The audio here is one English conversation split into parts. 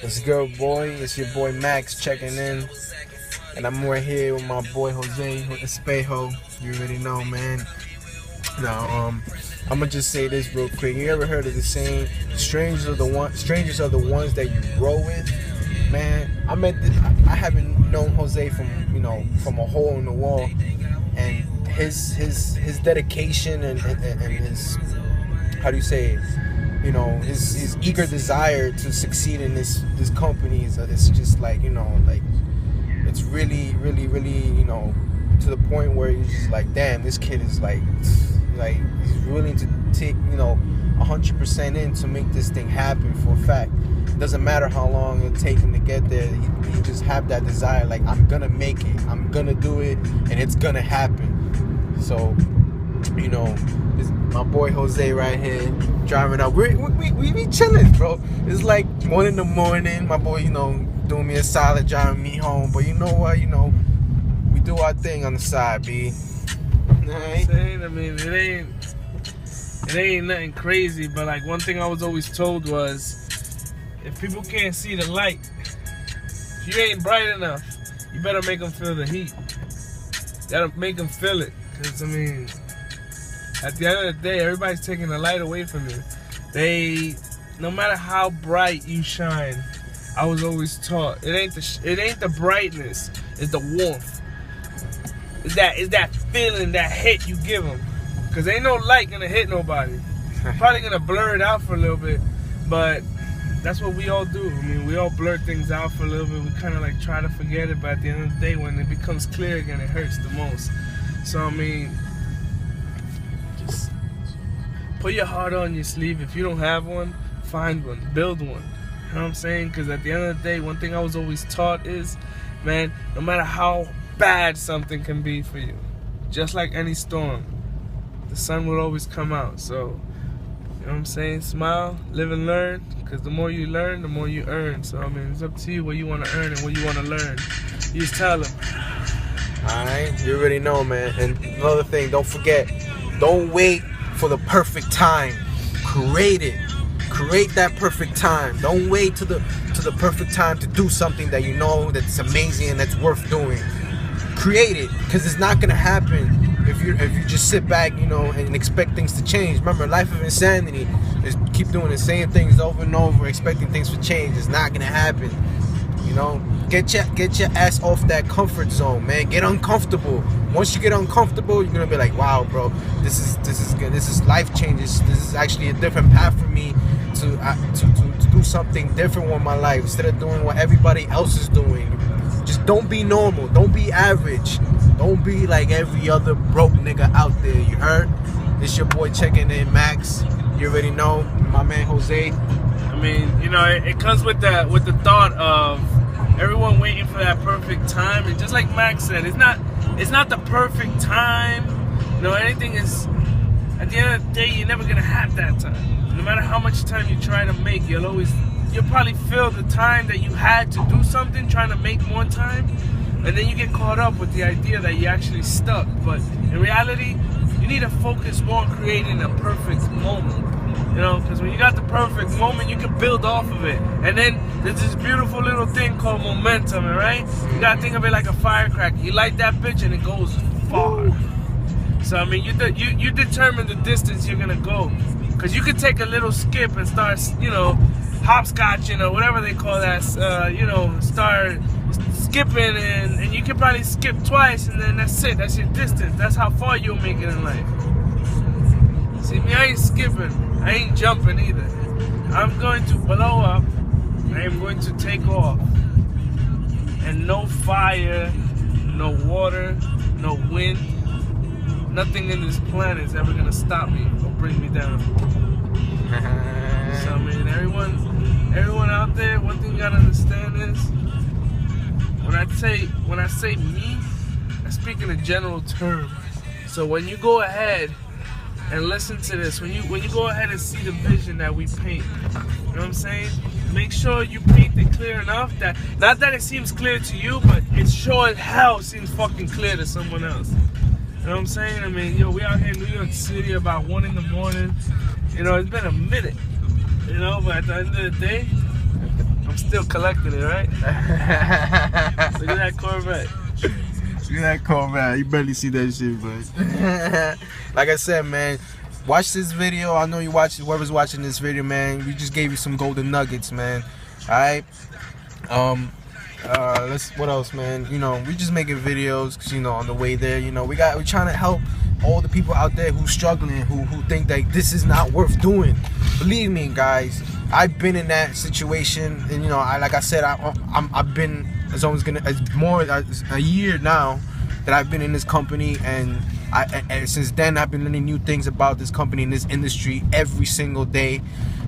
It's good, boy. It's your boy Max checking in. And I'm right here with my boy Jose with Espejo. You already know, man. Now, I'm gonna just say this real quick. You ever heard of the saying, strangers are the ones that you grow with? Man, I haven't known Jose from a hole in the wall, and his dedication and his, how do you say it? His eager desire to succeed in this company it's just like, it's really to the point where you're just like, damn, this kid is like he's willing to take 100% in to make this thing happen for a fact. It doesn't matter how long it'll take him to get there. He just have that desire, like, I'm gonna make it, I'm gonna do it, and it's gonna happen. So this my boy Jose right here driving up. We be chilling, bro. It's like 1 a.m. My boy, doing me a solid, driving me home. But you know what? We do our thing on the side, B. Right? I mean, it ain't nothing crazy, but like one thing I was always told was, if people can't see the light, if you ain't bright enough, you better make them feel the heat. You gotta make them feel it, cause I mean, at the end of the day, everybody's taking the light away from you. No matter how bright you shine, I was always taught, it ain't the brightness, it's the warmth. It's that feeling, that hit you give them. Cause ain't no light gonna hit nobody. Probably gonna blur it out for a little bit, but that's what we all do. I mean, we all blur things out for a little bit. We kind of like try to forget it, but at the end of the day, when it becomes clear again, it hurts the most. So I mean, just put your heart on your sleeve. If you don't have one, find one, build one. You know what I'm saying? Because at the end of the day, one thing I was always taught is, man, no matter how bad something can be for you, just like any storm, the sun will always come out. So, you know what I'm saying? Smile, live and learn, because the more you learn, the more you earn. So, I mean, it's up to you what you want to earn and what you want to learn. You just tell them. Alright, you already know, man. And another thing, don't forget, don't wait for the perfect time. Create it. Create that perfect time. Don't wait to the perfect time to do something that you know that's amazing and that's worth doing. Create it, because it's not gonna happen if you just sit back, and expect things to change. Remember, life of insanity is keep doing the same things over and over, expecting things to change. It's not gonna happen. Get your ass off that comfort zone, man. Get uncomfortable. Once you get uncomfortable, you're gonna be like, wow, bro, this is good. This is life changes. This is actually a different path for me to do something different with my life instead of doing what everybody else is doing. Just don't be normal. Don't be average. Don't be like every other broke nigga out there. You heard? It's your boy checking in, Max. You already know, my man Jose. I mean, it comes with the thought of everyone waiting for that perfect time. And just like Max said, it's not the perfect time. Anything is, at the end of the day, you're never gonna have that time. No matter how much time you try to make, you'll probably feel the time that you had to do something, trying to make more time, and then you get caught up with the idea that you're actually stuck. But in reality, you need to focus more on creating a perfect moment. Because when you got the perfect moment, you can build off of it. And then there's this beautiful little thing called momentum, right? You gotta think of it like a firecracker. You light that bitch and it goes far. So I mean, you determine the distance you're gonna go. Because you could take a little skip and start, hopscotching or whatever they call that, start skipping, and you can probably skip twice, and then that's it. That's your distance. That's how far you'll make it in life. See me, I ain't skipping. I ain't jumping either. I'm going to blow up. I am going to take off. And no fire, no water, no wind, nothing in this planet is ever going to stop me or bring me down. So I mean, everyone out there, one thing you gotta understand is, when I say me, I speak in a general term. So when you go ahead and listen to this, when you go ahead and see the vision that we paint, you know what I'm saying? Make sure you paint it clear enough that, not that it seems clear to you, but it sure as hell seems fucking clear to someone else. You know what I'm saying? I mean, we out here in New York City about 1 a.m. It's been a minute, but at the end of the day, I'm still collecting it, right? Look at that Corvette. Look at that Corvette. You barely see that shit, but like I said, man, watch this video. I know you watch. Whoever's watching this video, man, we just gave you some golden nuggets, man. All right. What else, man? You know, we just making videos, 'cause, you know, on the way there, you know, we're trying to help all the people out there who's struggling, who think that this is not worth doing. Believe me, guys, I've been in that situation, and you know, like I said, I've been as more a year now that I've been in this company, and since then I've been learning new things about this company and this industry every single day.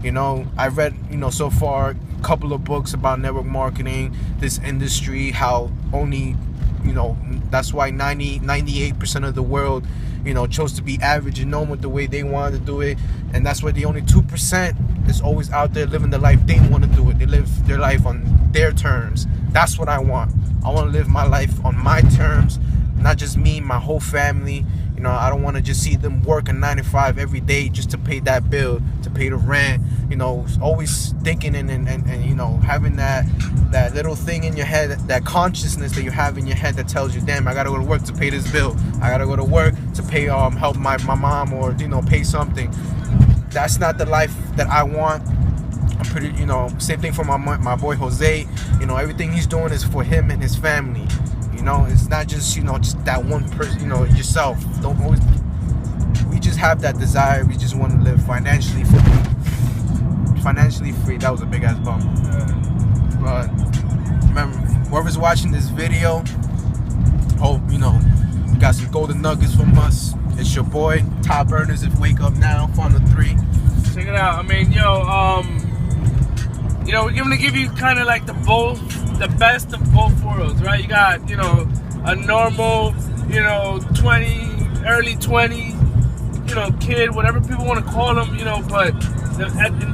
You know, I read, you know, so far a couple of books about network marketing, this industry, how only, you know, that's why 98% of the world, you know, chose to be average and normal the way they wanted to do it, and that's why the only 2% is always out there living the life they want to do it. They live their life on their terms. That's what I want. I want to live my life on my terms, not just me, my whole family. You know, I don't want to just see them work a 9 to 5 every day just to pay that bill, to pay the rent. You know, always thinking and you know, having that little thing in your head, that consciousness that you have in your head that tells you, damn, I gotta go to work to pay this bill. I gotta go to work to pay help my mom, or you know, pay something. That's not the life that I want. I'm pretty, you know, same thing for my boy Jose. You know, everything he's doing is for him and his family. You know, it's not just, you know, just that one person, you know, yourself. Don't always, we just have that desire. We just want to live financially free. That was a big ass bump. But remember, whoever's watching this video, hope, you know, you got some golden nuggets from us. It's your boy, Top Earners of Wake Up Now, Funnel 3. Check it out. I mean, yo, you know, we're gonna give you kind of like the best of both worlds, right? You got, you know, a normal, you know, early 20, you know, kid, whatever people want to call him, you know, but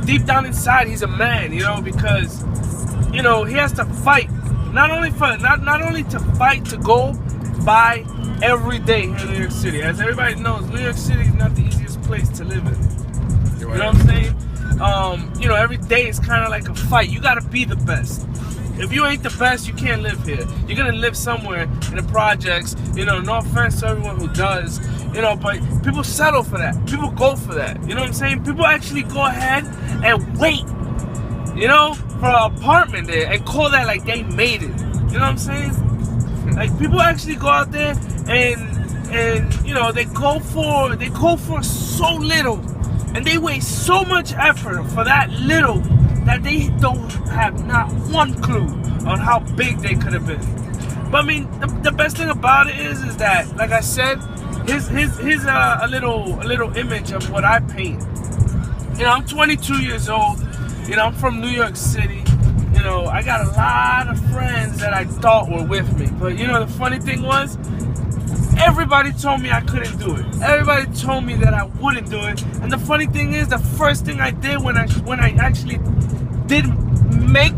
deep down inside, he's a man, you know, because, you know, he has to fight, not only to fight to go by every day here in New York City. As everybody knows, New York City is not the easiest place to live in. You know what I'm saying? You know, every day is kind of like a fight. You gotta be the best. If you ain't the best, you can't live here. You're gonna live somewhere in the projects. You know, no offense to everyone who does. You know, but people settle for that. People go for that. You know what I'm saying? People actually go ahead and wait, you know, for an apartment there and call that like they made it. You know what I'm saying? Like, people actually go out there and you know, they go for so little. And they waste so much effort for that little that they don't have not one clue on how big they could have been. But I mean, the best thing about it is that, like I said, here's a little image of what I paint. You know, I'm 22 years old. You know, I'm from New York City. You know, I got a lot of friends that I thought were with me. But you know, the funny thing was, everybody told me I couldn't do it. Everybody told me that I wouldn't do it. And the funny thing is, the first thing I did when I actually did make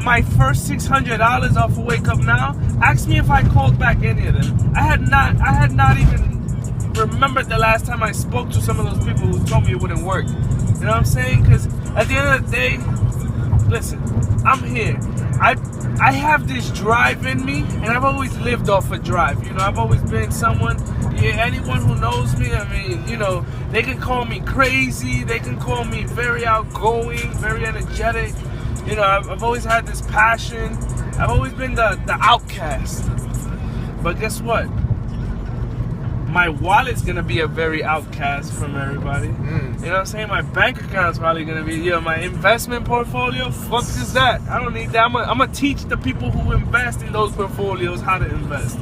my first $600 off of Wake Up Now, asked me if I called back any of them. I had not even remembered the last time I spoke to some of those people who told me it wouldn't work. You know what I'm saying? Because at the end of the day, listen, I'm here. I have this drive in me, and I've always lived off a drive. You know, I've always been someone, anyone who knows me, I mean, you know, they can call me crazy, they can call me very outgoing, very energetic. You know, I've always had this passion. I've always been the outcast. But guess what? My wallet's gonna be a very outcast from everybody. You know what I'm saying? My bank account's probably gonna be, my investment portfolio, fuck is that? I don't need that. I'm gonna teach the people who invest in those portfolios how to invest.